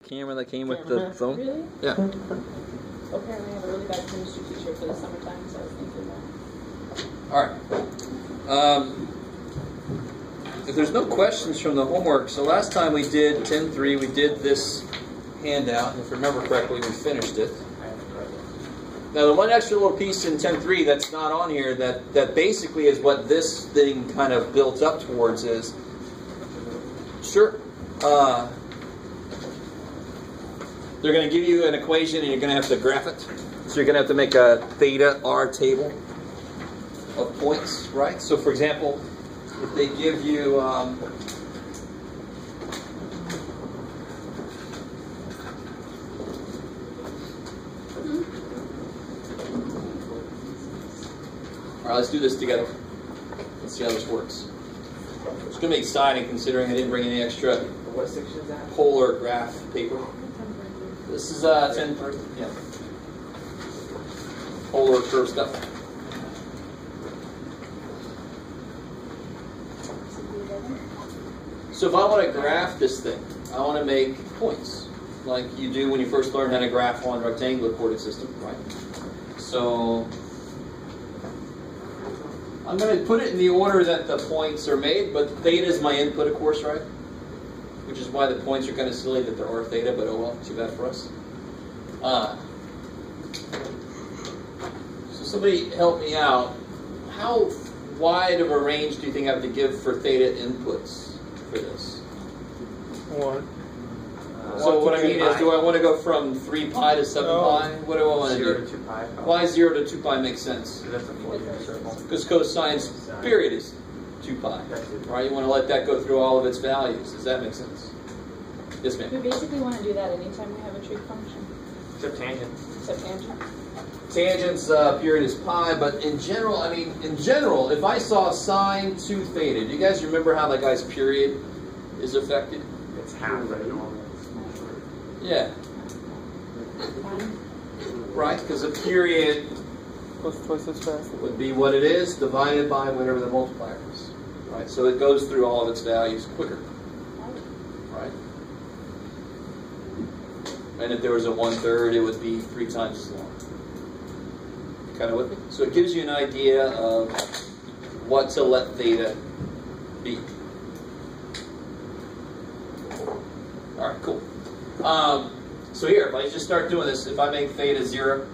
camera that came with the phone? Really? Yeah. Apparently I have a really bad chemistry teacher for the summertime, so I was thinking that. Alright. If there's no questions from the homework, so last time we did 10.3, we did this handout, and if I remember correctly, we finished it. Now the one extra little piece in 10.3 that's not on here, that basically is what this thing kind of built up towards is, sure, they're going to give you an equation and you're going to have to graph it. So you're going to have to make a theta R table of points, right? So for example, if they give you all right, let's do this together. Let's see how this works. It's going to be exciting considering I didn't bring any extra What section is that? polar graph paper. This is 10, yeah. Polar curve stuff. So if I want to graph this thing, I want to make points, like you do when you first learn how to graph on a rectangular coordinate system, right? So I'm going to put it in the order that the points are made, but theta is my input, of course, right? Which is why the points are kind of silly that there are theta, but oh well, too bad for us. So somebody help me out. How wide of a range do you think I have to give for theta inputs for this? 1. So what I mean is, do I want to go from 3 pi to 7 pi? What do I want to do? 0 to 2 pi. Why 0 to 2 pi makes sense? That's a full circle. Because cosine's period is 2 pi. Right? You want to let that go through all of its values. Does that make sense? Yes, ma'am. We basically want to do that anytime we have a trig function. Except tangent. Except tangent. Tangent's period is pi, but in general, I mean, if I saw sine 2 theta, do you guys remember how that guy's period is affected? It's half right normal. Yeah. Right, because a period Goes twice as fast. would be what it is divided by whatever the multiplier is. Right, so it goes through all of its values quicker. Right? And if there was a 1/3, it would be 3 times as long. Kind of with me? So it gives you an idea of what to let theta be. Alright, cool. So here, if I just start doing this, if I make theta 0,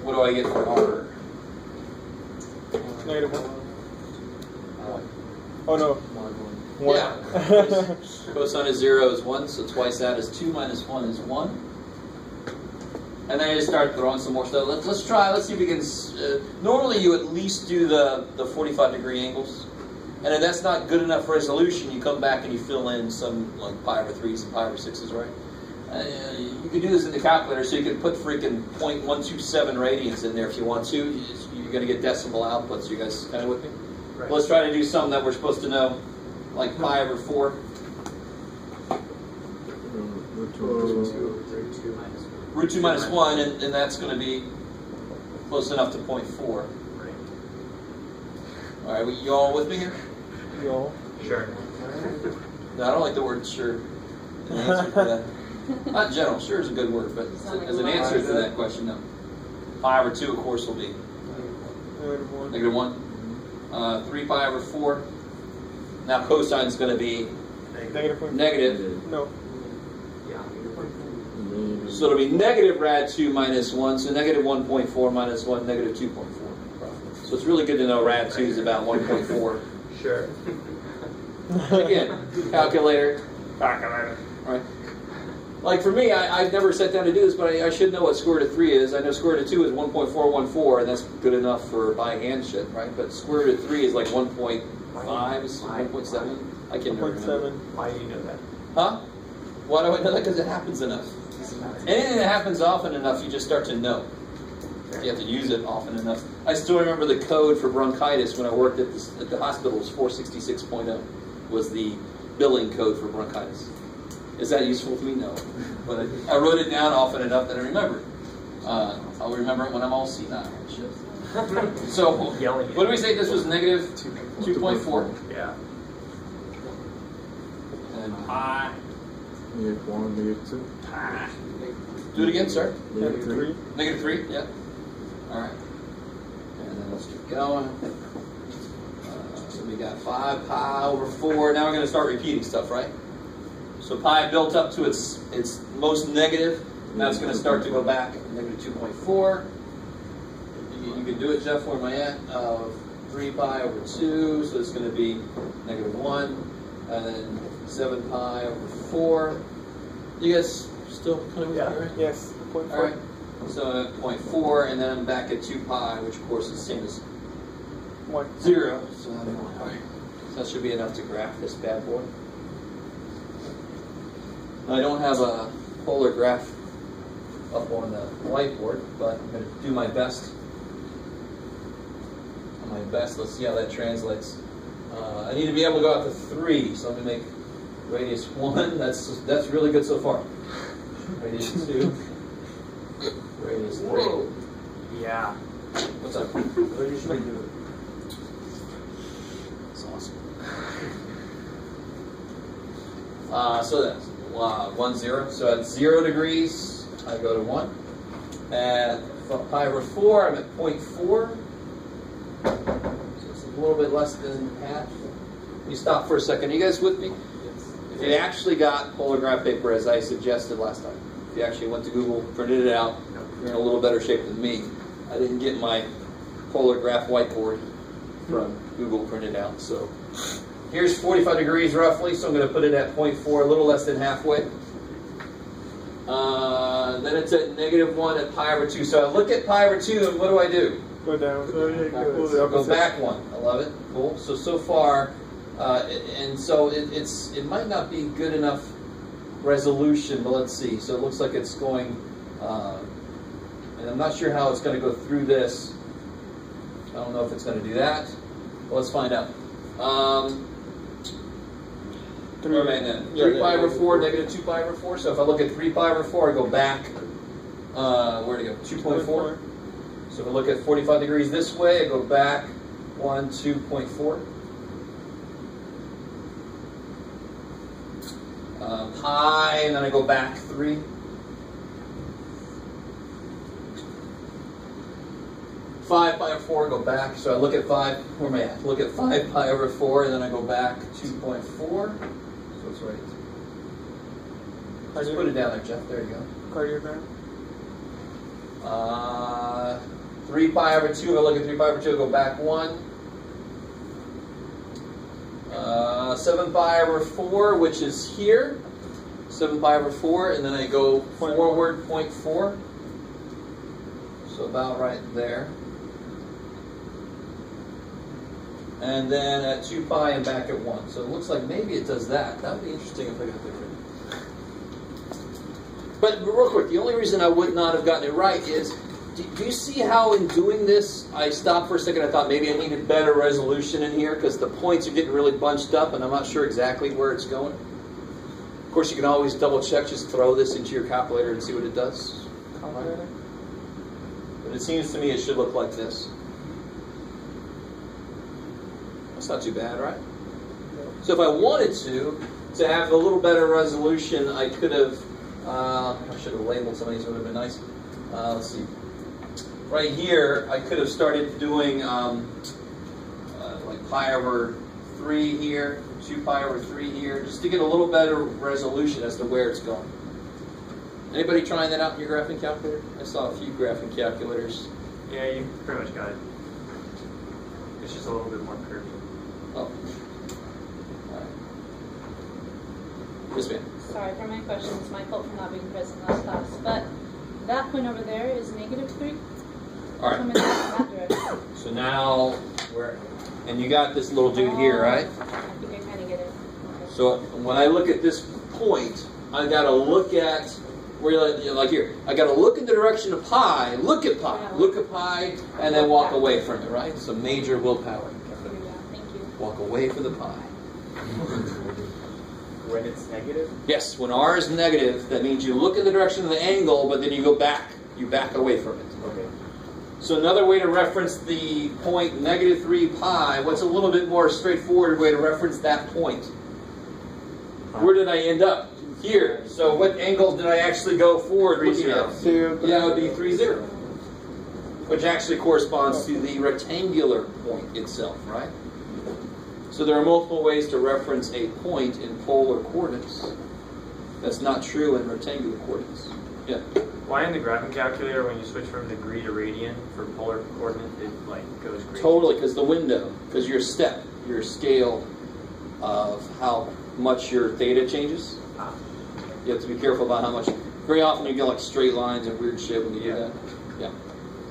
what do I get for R? -1. Oh no. 1. Yeah. Cosine of 0 is 1, so twice that is 2 minus 1 is 1. And then I just start throwing some more stuff. Let's see if we can... normally you at least do the 45-degree angles. And if that's not good enough resolution, you come back and you fill in some like pi over 3s and pi over 6s, right? You can do this in the calculator, so you can put freaking 0.127 radians in there if you want to. You're going to get decimal outputs. You guys kind of with me? Right. Let's try to do something that we're supposed to know, like pi over 4. Root 2 minus 1, and that's going to be close enough to 0.4. Right. All right, you all with me here? Yo. Sure. No, I don't like the word sure. An answer to that. Not in general, sure is a good word, but as an answer to that question, no. Pi over 2, of course, will be -1. -1. 3 pi over 4. Now cosine is going to be negative. No. Yeah. So it'll be negative rad 2 minus 1, so negative 1.4 minus 1, negative 2.4. So it's really good to know rad 2 is about 1.4. Sure. Again, calculator. Right? Like for me, I've never sat down to do this, but I should know what square root of 3 is. I know square root of 2 is 1.414, and that's good enough for by hand shit, right? But square root of 3 is like 1.5, 1.7. I can't remember. Why do you know that? Huh? Why do I know that? Because it happens enough. Anything that happens often enough, you just start to know. You have to use it often enough. I still remember the code for bronchitis when I worked at the hospital. It was 466.0 was the billing code for bronchitis. Is that useful to me? No. But I wrote it down often enough that I remember it. I'll remember it when I'm all senile. So, what do we say this was negative 2.4? Yeah. And pi -1, -2. Do it again, sir. -3. -3, yeah. All right. And then let's keep going. So we got 5 pi over 4. Now we're going to start repeating stuff, right? So pi built up to its most negative. Now it's going to start to go back. -2.4. You can do it, Jeff. Where am I at? 3 pi over 2. So it's going to be -1. And then 7 pi over 4. You guys still kind of with me, right? Yes. 0.4. All right. So at 0.4, and then I'm back at 2 pi, which of course is the same as 0. So that should be enough to graph this bad boy. I don't have a polar graph up on the whiteboard, but I'm going to do my best. Let's see how that translates. I need to be able to go out to 3, so I'm going to make radius 1. That's really good so far. Radius 2. Radius 3. Whoa. Yeah. What's up? What did you do? That's awesome. So that's 1, 0. So at 0 degrees, I go to 1. At pi over 4, I'm at 0.4. So it's a little bit less than half. You stop for a second. Are you guys with me? Yes. If you actually got polar graph paper as I suggested last time, if you actually went to Google, printed it out, you're in a little better shape than me. I didn't get my polar graph whiteboard from Google printed out. So here's 45 degrees roughly, so I'm going to put it at 0.4, a little less than halfway. Then it's at -1 at pi over 2. So I look at pi over 2, and what do I do? Go down. Go back 1. I love it. Cool. So far, and so it might not be good enough resolution, but let's see. So it looks like it's going, and I'm not sure how it's going to go through this. I don't know if it's going to do that. Well, let's find out. Where am I now? 3 pi over 4, -2 pi over 4. So if I look at 3 pi over 4, I go back, where to go? 2.4. So if I look at 45 degrees this way, I go back 1, 2.4. Pi, and then I go back 3. Five pi over 4, go back. So I look at 5, where am I at? Look at 5 pi over 4, and then I go back 2.4. So it's right. Let's put it down there, Jeff. There you go. Cardiogram. 3 pi over 2, I look at 3 pi over 2, I go back 1. 7 pi over 4, which is here. 7 pi over 4, and then I go forward 0.4. So about right there. And then at 2 pi and back at 1. So it looks like maybe it does that. That would be interesting if I got that right. But real quick, the only reason I would not have gotten it right is, do you see how in doing this, I stopped for a second, I thought maybe I needed better resolution in here because the points are getting really bunched up and I'm not sure exactly where it's going. Of course, you can always double check, just throw this into your calculator and see what it does. Calculator. But it seems to me it should look like this. That's not too bad, right? So if I wanted to have a little better resolution, I could have, I should have labeled some of these, would have been nice. Let's see. Right here, I could have started doing like pi over 3 here, 2 pi over 3 here, just to get a little better resolution as to where it's going. Anybody trying that out in your graphing calculator? I saw a few graphing calculators. Yeah, you pretty much got it. It's just a little bit more curvy. Oh. All right. Yes, ma'am. Sorry for my questions. My fault for not being present last class. But that point over there is -3. All right. Come in that direction. So now we're, and you got this little dude here, right? I think I kind of get it. Okay. So when I look at this point, I got to look at where, like here, I got to look in the direction of pi, look at pi, and then walk away from it, right? It's a major willpower. Thank you. Walk away from the pi. When it's negative? Yes, when r is negative, that means you look in the direction of the angle, but then you go back. You back away from it. Okay. So another way to reference the point -3 pi, what's a little bit more straightforward way to reference that point? Where did I end up? here. So what angle did I actually go forward looking at? 2, 3. Yeah, it would be 3, 0. Which actually corresponds to the rectangular point itself, right? So there are multiple ways to reference a point in polar coordinates. That's not true in rectangular coordinates. Yeah. Why in the graphing calculator, when you switch from degree to radian for polar coordinate, it like goes crazy? Totally, because the window, because your step, your scale of how much your theta changes. Ah. You have to be careful about how much. Very often you get like straight lines and weird shit when you do that. Yeah.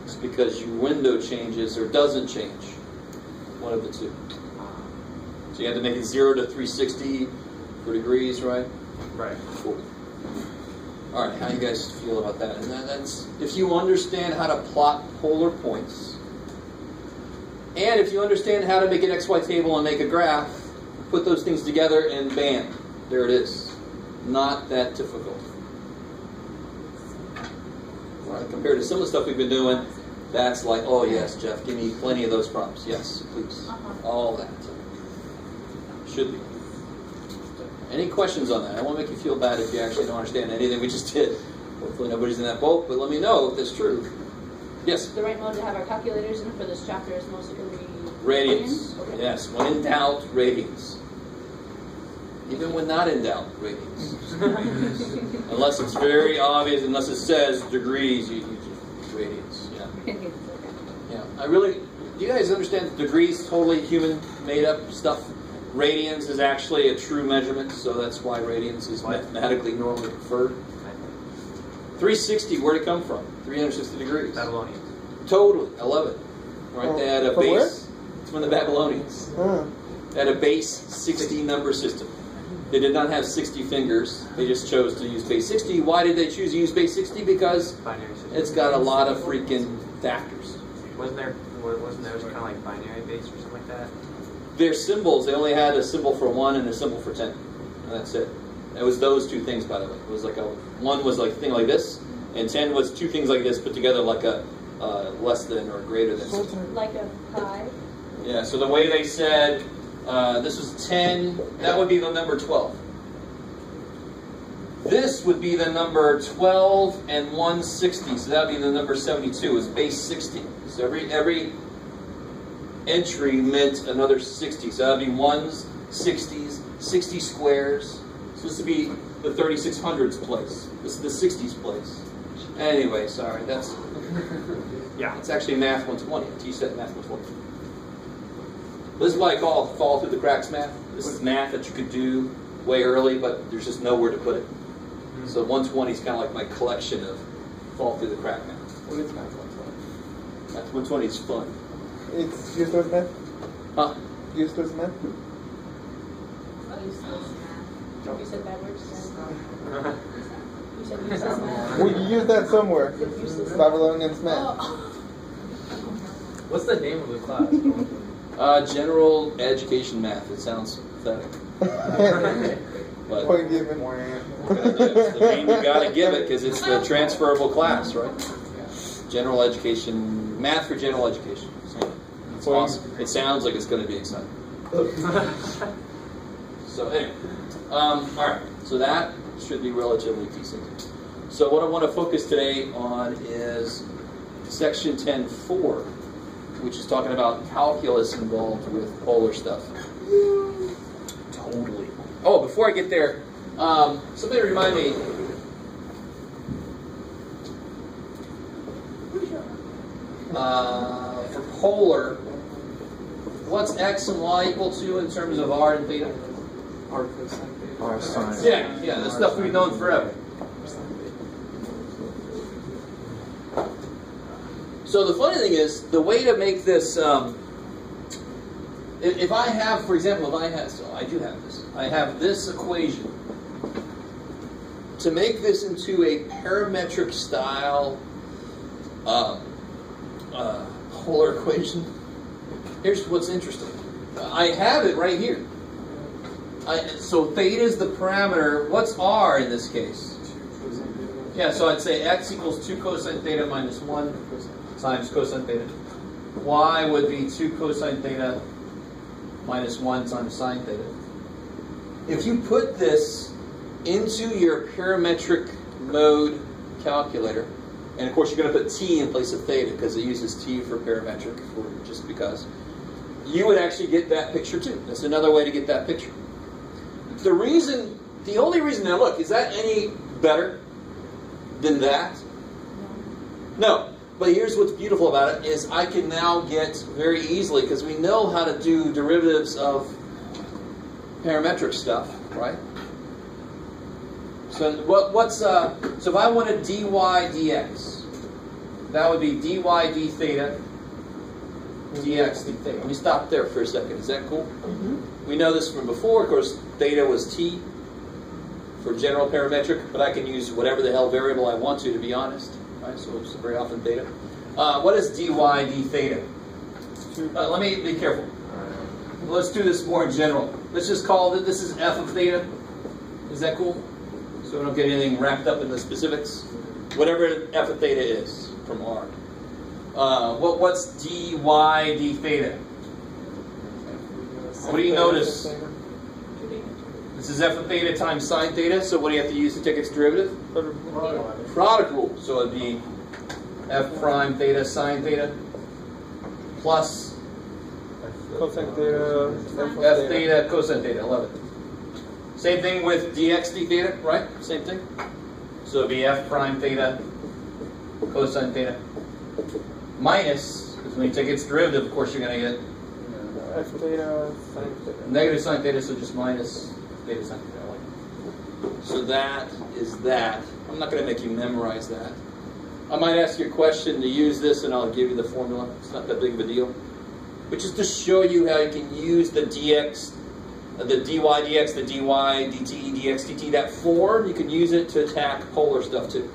It's because your window changes or doesn't change. One of the two. So you have to make it 0 to 360 for degrees, right? Right. 40. All right, how do you guys feel about that? And that's if you understand how to plot polar points, and if you understand how to make an XY table and make a graph, put those things together and bam, there it is. Not that difficult. All right, compared to some of the stuff we've been doing, that's like, oh yes, Jeff, give me plenty of those prompts. Yes, please. All that. Should be. Any questions on that? I won't make you feel bad if you actually don't understand anything we just did. Hopefully nobody's in that boat, but let me know if that's true. Yes? The right mode to have our calculators in for this chapter is mostly going to be Radians. Okay. Yes, when in doubt, radians. Even when not in doubt, radians. Unless it's very obvious, unless it says degrees, you use radians. Yeah. Yeah. I really, do you guys understand that degrees totally human made up stuff? Radians is actually a true measurement, so that's why radians is mathematically normally preferred. 360, where'd it come from? 360 degrees. Babylonians. Totally, I love it. Right, they had a From base. where? It's from the Babylonians. Huh. They had a base 60 number system. They did not have 60 fingers. They just chose to use base 60. Why did they choose to use base 60? Because Binary system. it's got a lot of freaking factors. Wasn't there kind of like binary base or something like that? Their symbols, they only had a symbol for 1 and a symbol for 10. And that's it. It was those two things, by the way. It was like 1 was like a thing like this, and 10 was two things like this put together like a less than or greater than. like a pi. Yeah, so the way they said, this was 10, that would be the number 12. This would be the number 12 and 160, so that would be the number 72, is base 60. So every entry meant another 60, so that would be 1s, 60s, 60 squares. So this would be the 3600s place. This is the 60s place. Anyway, sorry, that's... Yeah. It's actually Math 120. I teach that in Math 120. This is what I call fall through the cracks math. This is math that you could do way early, but there's just nowhere to put it. So 120 is kind of like my collection of fall through the crack math. What is Math 120? Math 120 is fun. It's useless math? Huh? Useless math? Useless math. You said bad words. You said useless math. We use that somewhere. Useless math. Babylonians math. Oh. What's the name of the class? General education math. It sounds pathetic. But Point given. it's the name you got to give it because it's the transferable class, right? General education, math for general education. So it's awesome. It sounds like it's going to be exciting. So anyway, all right. So that should be relatively decent. So what I want to focus today on is section 10.4, which is talking about calculus involved with polar stuff. Totally. Oh, before I get there, somebody remind me. For polar, what's x and y equal to in terms of r and theta? R cosine theta. R sine. Yeah, the stuff we've known forever. So the funny thing is, the way to make this, if I have, for example, so I do have this. I have this equation. To make this into a parametric style polar equation, here's what's interesting. I have it right here. So theta is the parameter. What's r in this case? Yeah, so I'd say x equals 2 cosine theta minus 1 times cosine theta. Y would be 2 cosine theta minus 1 times sine theta. If you put this into your parametric mode calculator, and of course you're going to put t in place of theta because it uses t for parametric, just because, you would actually get that picture too. That's another way to get that picture. The only reason, now look, is that any better than that? No. But here's what's beautiful about it, is I can now get very easily, because we know how to do derivatives of parametric stuff, right? So so if I wanted dy dx, that would be dy d theta dx d theta. Let me stop there for a second. Is that cool? Mm-hmm. We know this from before. Of course, theta was t for general parametric, but I can use whatever the hell variable I want to be honest. Right? So it's very often theta. What is dy d theta? Let me be careful. Let's do this more in general. Let's just call it, this is f of theta. Is that cool? So we don't get anything wrapped up in the specifics. Whatever f of theta is from R. What's dy d theta? What do you notice? This is f of theta times sine theta, so what do you have to use to take its derivative? Product rule. So it'd be f prime theta sine theta plus Cosine theta, f theta cosine theta. I love it. Same thing with dx d theta, right? Same thing. So it'd be f prime theta cosine theta minus, because when you take its derivative, of course you're going to get f theta sine theta. negative sine theta, so just minus theta sine theta. So that is that. I'm not going to make you memorize that. I might ask you a question to use this, and I'll give you the formula. It's not that big of a deal. Which is to show you how you can use the dx, the dy dx, the dy dt, dx dt, that form, you can use it to attack polar stuff too.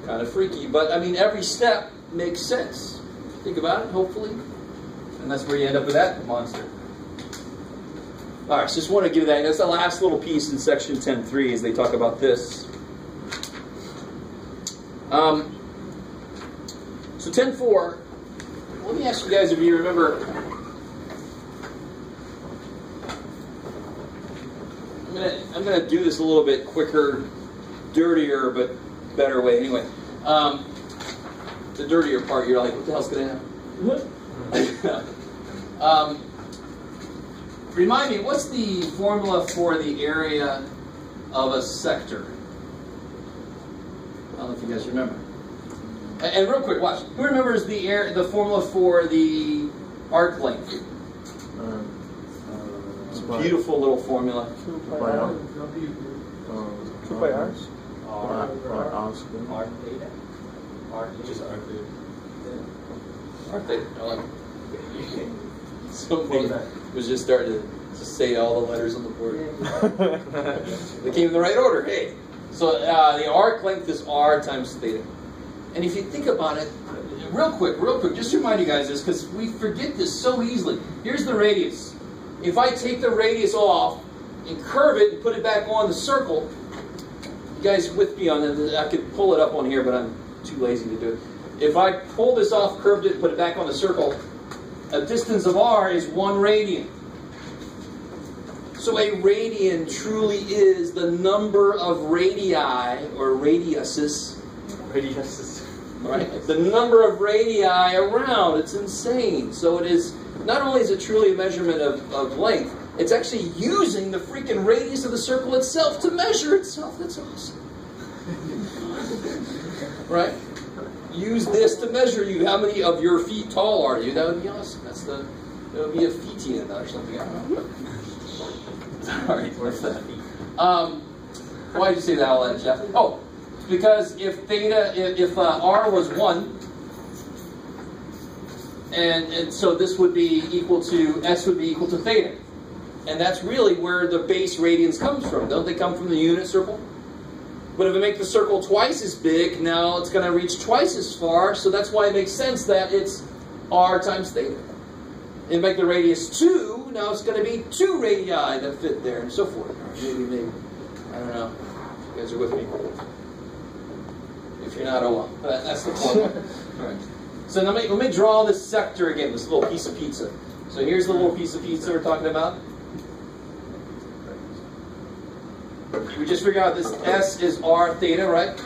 Kind of freaky, but I mean every step makes sense. Think about it, hopefully. And that's where you end up with that monster. Alright, so just want to give that. That's the last little piece in section 10.3 as they talk about this. So 10.4, let me ask you guys if you remember. I'm gonna do this a little bit quicker, dirtier, but better way. Anyway, the dirtier part, you're like, what the hell's gonna happen? Remind me, what's the formula for the area of a sector? I don't know if you guys remember. And real quick, watch. Who remembers the formula for the arc length? It's a beautiful little formula. 2 pi r. 2 pi r. R theta. Just R theta. Arc theta. I like it. Somebody was just starting to say all the letters on the board. They came in the right order. Hey. So the arc length is r times theta. And if you think about it, real quick, just to remind you guys this, because we forget this so easily. Here's the radius. If I take the radius off and curve it and put it back on the circle, you guys with me on it? I could pull it up on here, but I'm too lazy to do it. If I pull this off, curved it, and put it back on the circle, a distance of r is 1 radian. So a radian truly is the number of radii, or radiuses. Right? The number of radii around. It's insane. So it is, not only is it truly a measurement of length, it's actually using the freaking radius of the circle itself to measure itself. That's awesome. Right? Use this to measure you. How many of your feet tall are you? That would be awesome. That would be a feetian or something. I don't know. Alright, what's that? Why did you say that all that, Jeff? Oh, because if theta, if r was 1, and so this would be equal to, s would be equal to theta. And that's really where the base radians comes from. Don't they come from the unit circle? But if I make the circle twice as big, now it's going to reach twice as far, so that's why it makes sense that it's r times theta. And make the radius 2, now it's going to be 2 radii that fit there, and so forth. Maybe, I don't know. You guys are with me. If you're not, oh well. But that's the point. Right. So let me draw this sector again, this little piece of pizza. So here's the little piece of pizza we're talking about. we just figured out this S is r theta, right?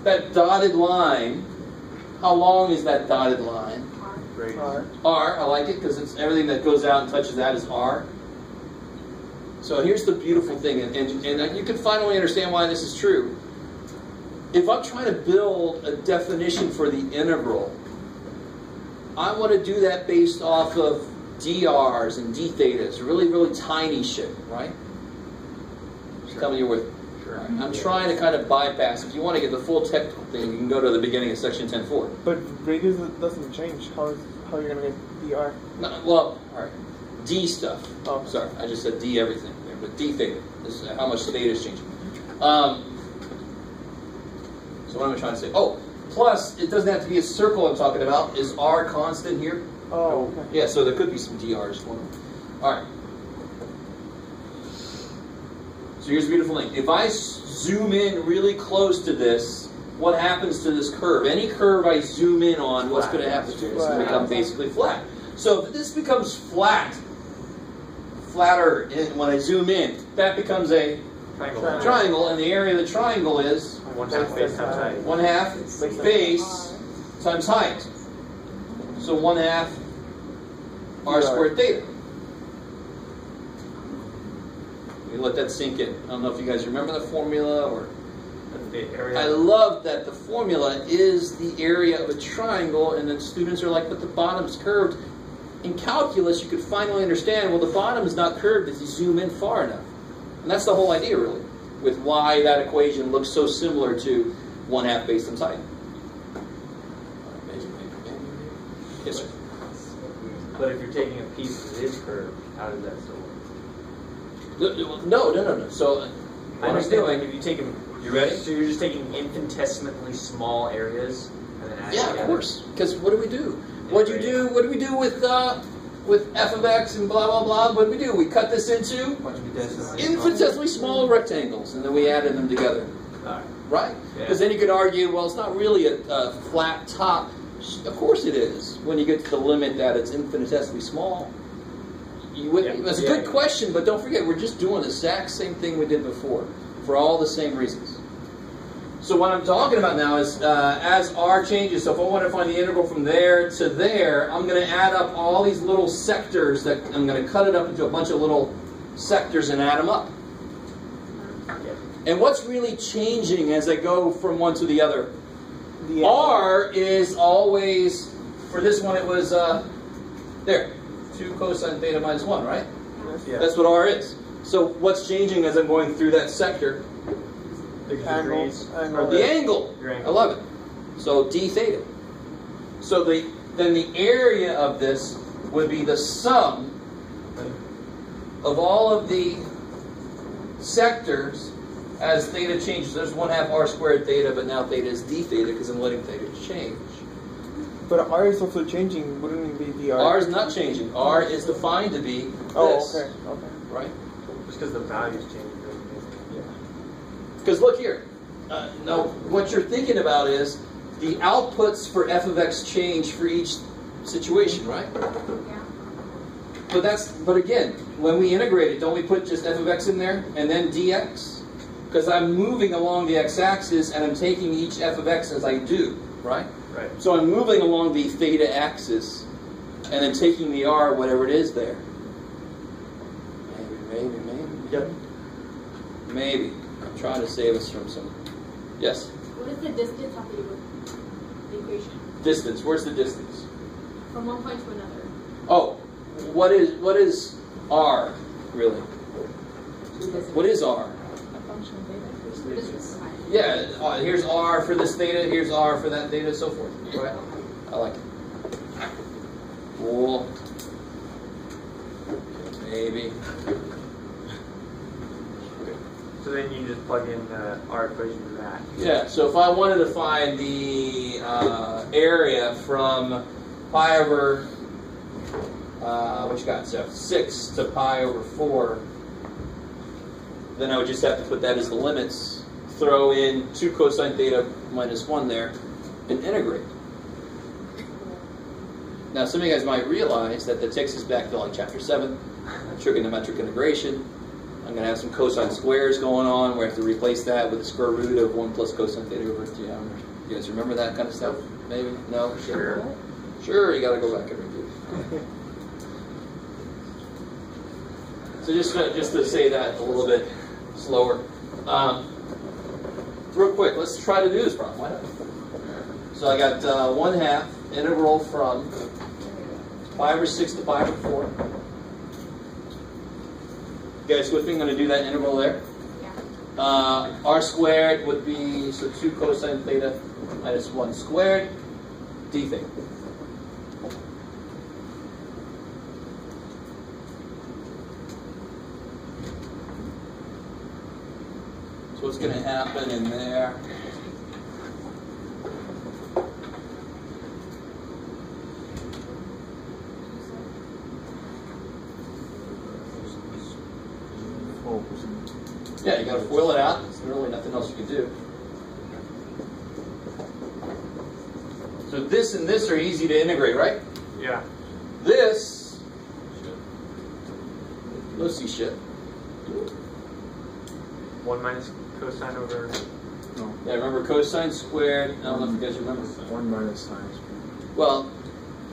That dotted line, how long is that dotted line? R, I like it because it's everything that goes out and touches that is R. So here's the beautiful thing, and you can finally understand why this is true. If I'm trying to build a definition for the integral, I want to do that based off of dRs and d thetas, really, really tiny shit, right? Just tell me you're with me. Sure. Right. I'm trying to kind of bypass. If you want to get the full technical thing, you can go to the beginning of section 10.4. But radius doesn't change. How are you going to get dr? No, well, all right. D stuff. Oh. Sorry, I just said D everything there, but D theta. This is how much theta is changing. So what am I trying to say? Oh, plus, it doesn't have to be a circle I'm talking about. Is R constant here? Oh, okay. Yeah, so there could be some DRs going on. All right. So here's the beautiful thing. If I zoom in really close to this, what happens to this curve? Any curve I zoom in on, what's going to happen to it? It's going to become basically flat. So if this becomes flatter when I zoom in, that becomes a triangle, and the area of the triangle is 1/2 base times height. 1/2 base times height. So 1/2 r squared theta. You let that sink in. I don't know if you guys remember the formula or. The area. I love that the formula is the area of a triangle, and then students are like, but the bottom's curved. In calculus, you could finally understand, well, the bottom is not curved if you zoom in far enough. And that's the whole idea, really, with why that equation looks so similar to 1/2 base times height. Yes, sir. But if you're taking a piece that is curved, how does that still work? No. So, I what I'm understand, doing, like, if you take them, you ready? so you're just taking infinitesimally small areas and then adding Yeah, together? of course. Because what do we do? What do we do with f of x and blah blah blah? What do we do? We cut this into infinitesimally small rectangles, and then we added them together, Alright. right? Yeah. Because then you could argue, well, it's not really a flat top. Of course it is. When you get to the limit that it's infinitesimally small. That's a good question, but don't forget, we're just doing the exact same thing we did before, for all the same reasons. So what I'm talking about now is as r changes, so if I want to find the integral from there to there, I'm going to add up all these little sectors, that I'm going to cut it up into a bunch of little sectors and add them up. And what's really changing as I go from one to the other? R is always, for this one it was, there, 2 cosine theta minus 1, right? Yeah. That's what R is. So what's changing as I'm going through that sector? The degrees. The angle. Your angle. I love it. So d theta. So then the area of this would be the sum of all of the sectors as theta changes. There's 1/2 r squared theta, but now theta is d theta because I'm letting theta change. But r is also changing. Wouldn't it be dr? R is not changing. R is defined to be this. Oh, okay. Right? Just because the values change. Because look here. Now, what you're thinking about is the outputs for f of x change for each situation, right? Yeah. But again, when we integrate it, don't we put just f of x in there and then dx? Because I'm moving along the x-axis and I'm taking each f of x as I do, right? Right. So I'm moving along the theta axis and then taking the r, whatever it is there. Maybe. Yep. Maybe. I'm trying to save us from some. Yes? What is the distance of the equation? Distance. Where's the distance? From one point to another. Oh, what is r, really? What is r? A function of theta. What is this? Yeah, here's r for this theta, here's r for that theta, so forth. Go ahead. I like it. Cool. Maybe. So then you just plug in our equation to that. Yeah, so if I wanted to find the area from pi over, what you got, so 6 to pi over 4, then I would just have to put that as the limits, throw in 2 cosine theta minus 1 there, and integrate. Now, some of you guys might realize that takes us back to like chapter 7, trigonometric integration. I'm going to have some cosine squares going on. We have to replace that with the square root of 1 plus cosine theta over 2. You guys remember that kind of stuff? Maybe? No? Sure. Sure, you got to go back and review. So just to say that a little bit slower. Real quick, let's try to do this problem. Why not? So I got 1/2 integral from pi over 6 to pi over 4. You guys with me? I'm going to do that integral there. R squared would be, so 2 cosine theta minus 1 squared d theta. So what's going to happen in there? Yeah, you got to FOIL it out. There's really nothing else you can do. So this and this are easy to integrate, right? Yeah. This, no see shit. 1 minus cosine over. No. Yeah, remember cosine squared. I don't know if you guys remember. 1 minus sine squared. Well,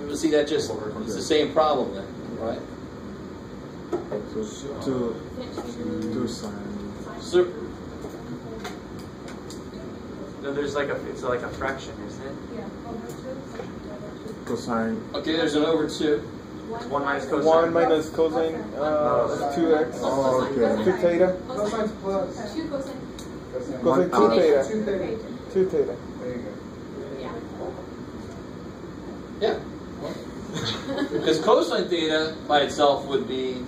you see that just, it's the same problem then, right? So 2 sine. So, No, there's like it's like a fraction, isn't it? Cosine. okay, there's an over 2. It's 1 minus cosine. 1 minus cosine is 2x. Oh, okay. 2 theta. Cosine's plus. 2 cosine. Cosine 2 theta. 2 theta. 2 theta. There you go. Yeah. Yeah. Because cosine theta by itself would be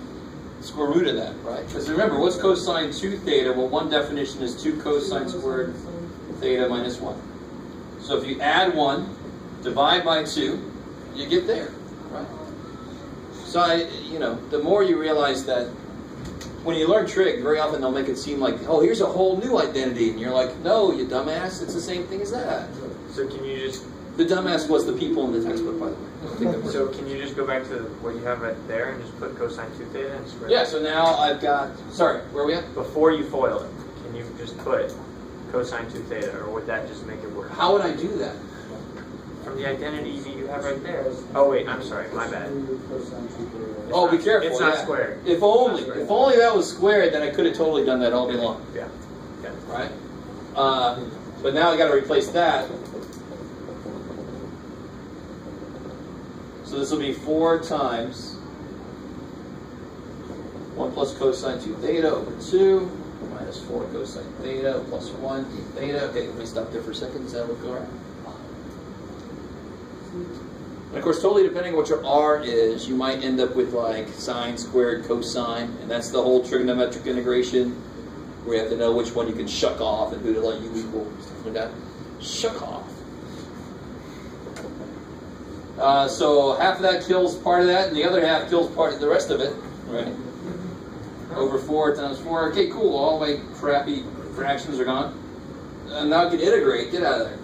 square root of that, right? Because remember, what's cosine 2 theta? Well, one definition is 2 cosine squared theta minus 1. So if you add 1, divide by 2, you get there, right? So, the more you realize that when you learn trig, very often they'll make it seem like, oh, here's a whole new identity. And you're like, no, you dumbass, it's the same thing as that. So can you just The dumbass was the people in the textbook, by the way. so can you just go back to what you have right there and just put cosine 2 theta and square? Yeah, so now I've got, sorry, where are we at? Before you FOIL it, can you just put cosine 2 theta, or would that just make it work? How would I do that? From the identity you have right there. Oh wait, I'm sorry, my bad. Oh, be careful. It's not yeah. squared. If only, It's not squared. if only that was squared, then I could have totally done that all day long, Yeah. Okay. right? But now I got to replace that. So this will be 4 times 1 plus cosine 2 theta over 2 minus 4 cosine theta plus 1 d theta. Okay, let me stop there for a second. Does that look all right? And of course, totally depending on what your R is, you might end up with like sine squared cosine, and that's the whole trigonometric integration, where you have to know which one you can shuck off and who to let you equal, stuff like that. Shuck off. So half of that kills part of that, and the other half kills part of the rest of it, right? Over 4 times 4. Okay, cool. All my crappy fractions are gone. And now I can integrate. Get out of there.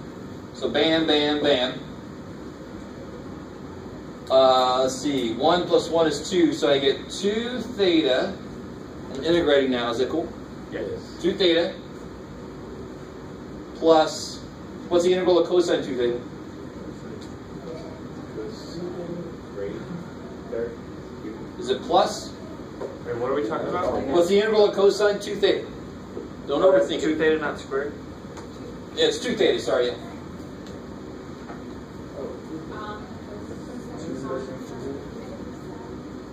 So bam, bam, bam. Let's see. 1 plus 1 is 2, so I get 2 theta. I'm integrating now. Is that cool? Yes. 2 theta plus, what's the integral of cosine 2 theta? Is it plus? Wait, what are we talking about? What's the integral of cosine 2 theta? Don't overthink 2 it. theta not squared? Yeah, it's 2 theta, sorry. Yeah.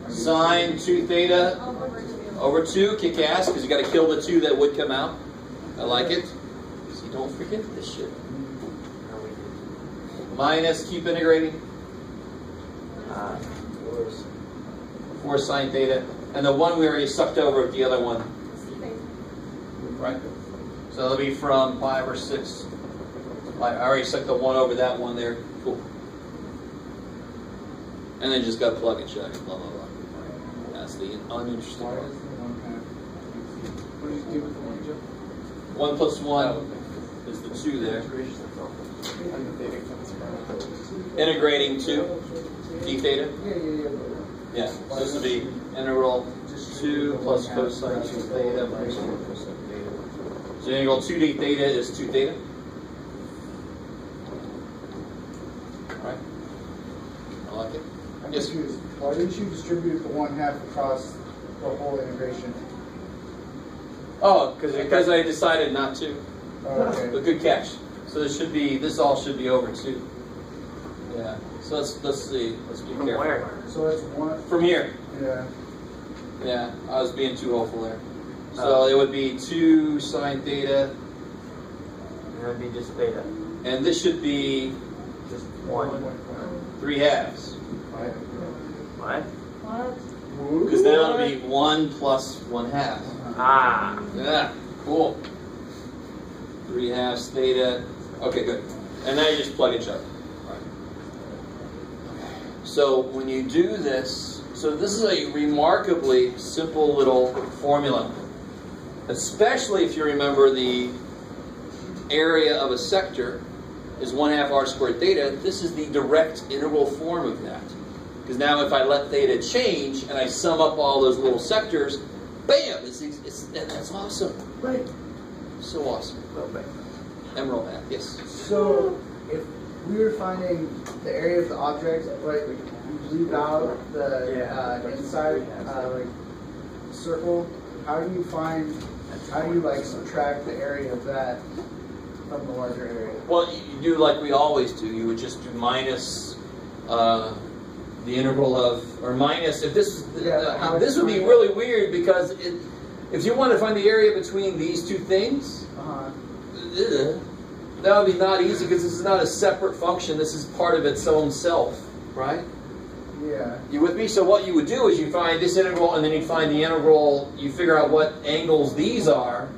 Sine 2 theta over 2, kick ass, because you got to kill the 2 that would come out. I like it. So you don't forget this shit. Minus, keep integrating. 4 sine theta. And the 1 we already sucked over with the other one. Right? So it'll be from pi over 6. I already sucked the 1 over that one there. Cool. And then just got plug and check. Blah, blah, blah. That's the uninteresting part. What did you do with the 1, Joe? 1 plus 1 is the 2 there. And the theta comes from. Integrating 2 d theta. Yeah. Yeah, so this will be integral 2 plus cosine 2 theta minus 4 cosine theta. So integral 2d theta is 2 theta. Right? I like it. I'm Yes. confused. Why didn't you distribute the 1/2 across the whole integration? Oh, because I decided not to. Oh, okay. But good catch. So this all should be over 2. Yeah. So let's see. Let's be From careful. where? So it's 1. From here. Yeah. Yeah, I was being too hopeful there. So it would be 2 sine theta, And that'd be just theta. and this should be Just 1. 3/2. What? What? Because then it'll be 1 plus 1/2. Ah. Yeah, cool. 3/2 theta. Okay, good. And now you just plug each other. So when you do this, so this is a remarkably simple little formula. Especially if you remember the area of a sector is 1/2 r squared theta. This is the direct integral form of that. Because now if I let theta change and I sum up all those little sectors, bam! That's awesome. Right. So awesome. Emerald math, yes. So, if we were finding the area of the object, like we leave out the inside like circle, how do you like subtract the area of that from the larger area? Well, you do like we always do. You would just do minus the integral of, or minus, if this, this would be really weird because if you want to find the area between these two things, that would be not easy because this is not a separate function. This is part of its own self, right? Yeah. You with me? So what you would do is you find this integral and then you find the integral, you figure out what angles these are.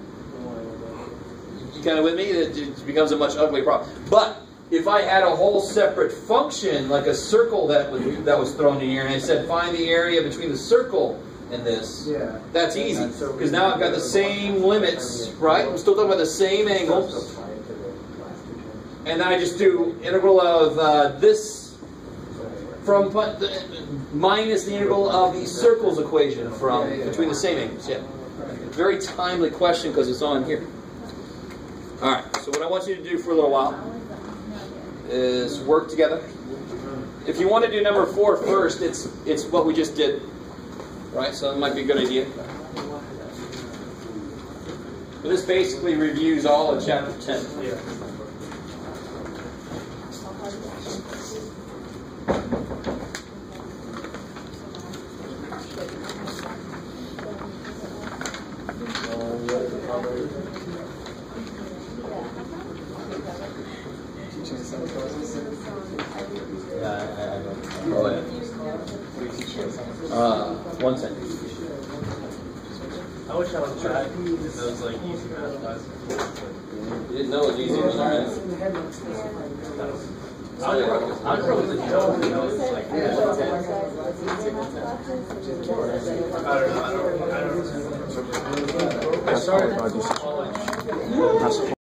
You kind of with me? It becomes a much uglier problem. But if I had a whole separate function, like a circle that was thrown in here, and I said find the area between the circle and this, that's easy. Because now I've got the same limits, right? I'm still talking about the same angles. And then I just do integral of this from minus the integral of the circles equation from between the same angles. Yeah, very timely question because it's on here. All right. So what I want you to do for a little while is work together. If you want to do number 4 first, it's what we just did, right? So it might be a good idea. But this basically reviews all of chapter 10. Yeah. Oh, yeah. 1 second. I wish I was back in those like easy math classes. You didn't know it was easy to learn. I was a joke, you know, it's like I don't know. I started